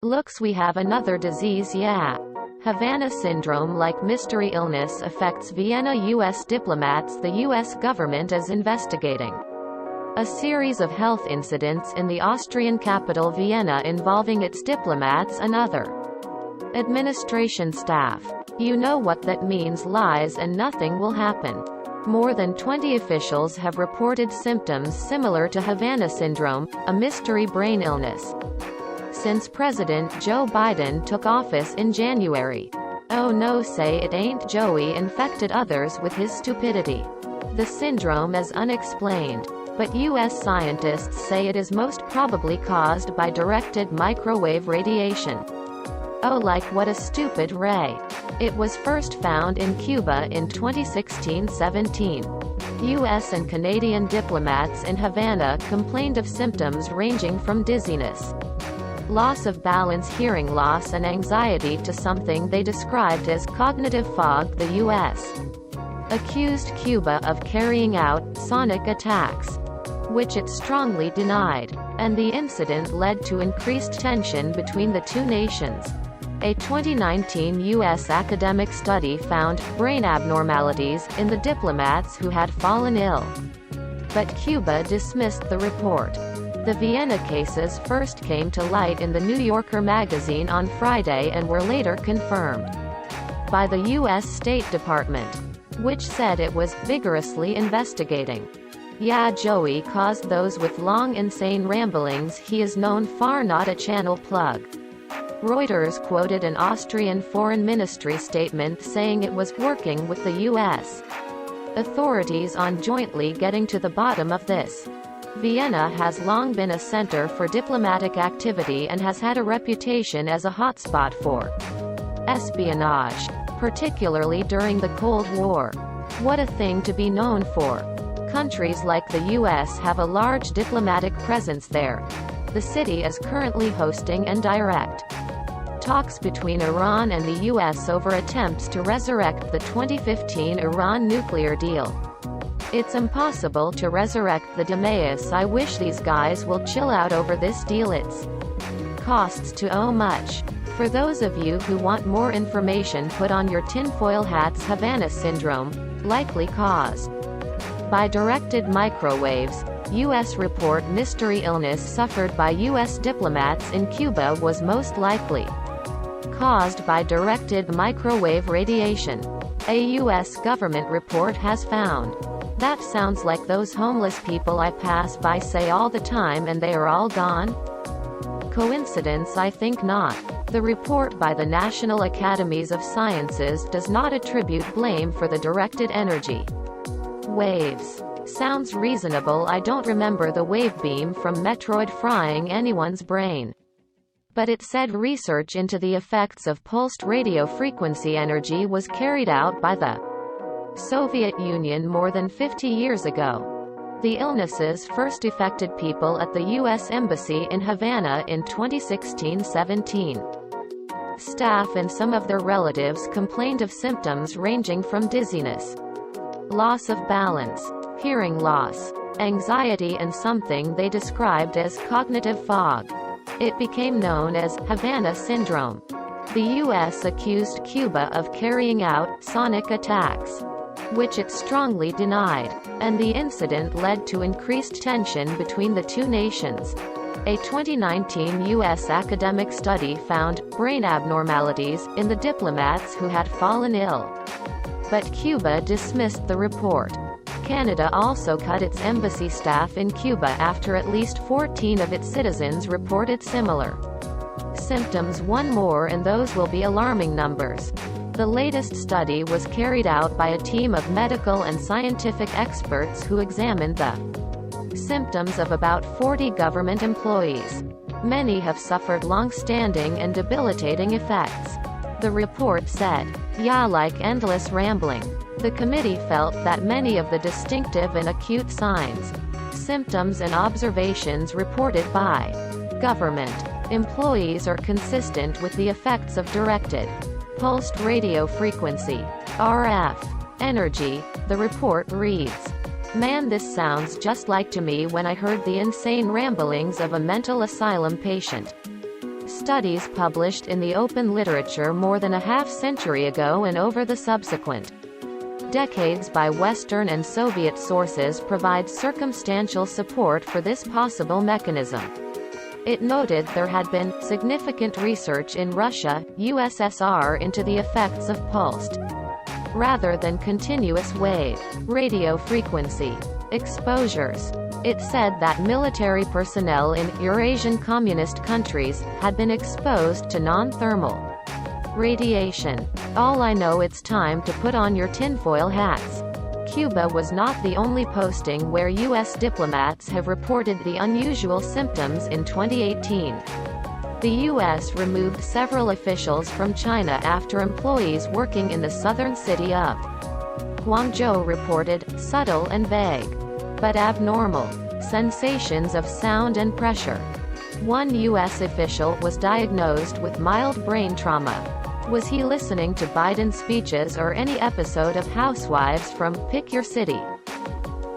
Looks, we have another disease, yeah. Havana syndrome, like mystery illness, affects Vienna. U.S. diplomats. The U.S. government is investigating a series of health incidents in the Austrian capital Vienna involving its diplomats and other administration staff. You know what that means: lies and nothing will happen. More than 20 officials have reported symptoms similar to Havana syndrome, a mystery brain illness, since President Joe Biden took office in January. Oh no, say it ain't Joey infected others with his stupidity. The syndrome is unexplained, but U.S. scientists say it is most probably caused by directed microwave radiation. Oh, like what a stupid ray. It was first found in Cuba in 2016-17. U.S. and Canadian diplomats in Havana complained of symptoms ranging from dizziness, loss of balance, hearing loss, and anxiety to something they described as cognitive fog. The U.S. accused Cuba of carrying out sonic attacks, which it strongly denied, and the incident led to increased tension between the two nations. A 2019 U.S. academic study found brain abnormalities in the diplomats who had fallen ill, but Cuba dismissed the report. The Vienna cases first came to light in the New Yorker magazine on Friday and were later confirmed by the U.S. State Department, which said it was vigorously investigating. Yeah, Joey caused those with long insane ramblings. He is known for not a channel plug. Reuters quoted an Austrian foreign ministry statement saying it was working with the U.S. authorities on jointly getting to the bottom of this. Vienna has long been a center for diplomatic activity and has had a reputation as a hotspot for espionage, particularly during the Cold War. What a thing to be known for. Countries like the U.S. have a large diplomatic presence there. The city is currently hosting and direct talks between Iran and the U.S. over attempts to resurrect the 2015 Iran nuclear deal. It's impossible to resurrect the DMAIS. I wish these guys will chill out over this deal. It's costs too much. For those of you who want more information, put on your tinfoil hats. Havana syndrome, likely caused by directed microwaves. U.S. report mystery illness suffered by U.S. diplomats in Cuba was most likely caused by directed microwave radiation. A U.S. government report has found. That sounds like those homeless people I pass by say all the time and they are all gone. Coincidence? I think not. The report by the National Academies of Sciences does not attribute blame for the directed energy waves. Sounds reasonable. I don't remember the wave beam from Metroid frying anyone's brain, but it said research into the effects of pulsed radio frequency energy was carried out by the Soviet Union more than 50 years ago. The illnesses first affected people at the U.S. Embassy in Havana in 2016-17. Staff and some of their relatives complained of symptoms ranging from dizziness, loss of balance, hearing loss, anxiety, and something they described as cognitive fog. It became known as Havana syndrome. The U.S. accused Cuba of carrying out sonic attacks, which it strongly denied, and the incident led to increased tension between the two nations. A 2019 U.S. academic study found brain abnormalities in the diplomats who had fallen ill, but Cuba dismissed the report. Canada also cut its embassy staff in Cuba after at least 14 of its citizens reported similar symptoms. One more and those will be alarming numbers. The latest study was carried out by a team of medical and scientific experts who examined the symptoms of about 40 government employees. Many have suffered long-standing and debilitating effects. The report said, "Yeah, like endless rambling." The committee felt that many of the distinctive and acute signs, symptoms and observations reported by government employees are consistent with the effects of directed pulsed radio frequency (RF) energy. The report reads, "Man, this sounds just like to me when I heard the insane ramblings of a mental asylum patient." studies published in the open literature more than a half-century ago and over the subsequent decades by Western and Soviet sources provide circumstantial support for this possible mechanism. It noted there had been significant research in Russia, USSR into the effects of pulsed, rather than continuous wave, radio frequency exposures. It said that military personnel in Eurasian communist countries had been exposed to non-thermal radiation. All I know, it's time to put on your tinfoil hats. Cuba was not the only posting where U.S. diplomats have reported the unusual symptoms in 2018. The U.S. removed several officials from China after employees working in the southern city of Guangzhou reported subtle and vague, but abnormal, sensations of sound and pressure. One U.S. official was diagnosed with mild brain trauma. Was he listening to Biden's speeches or any episode of Housewives from Pick Your City?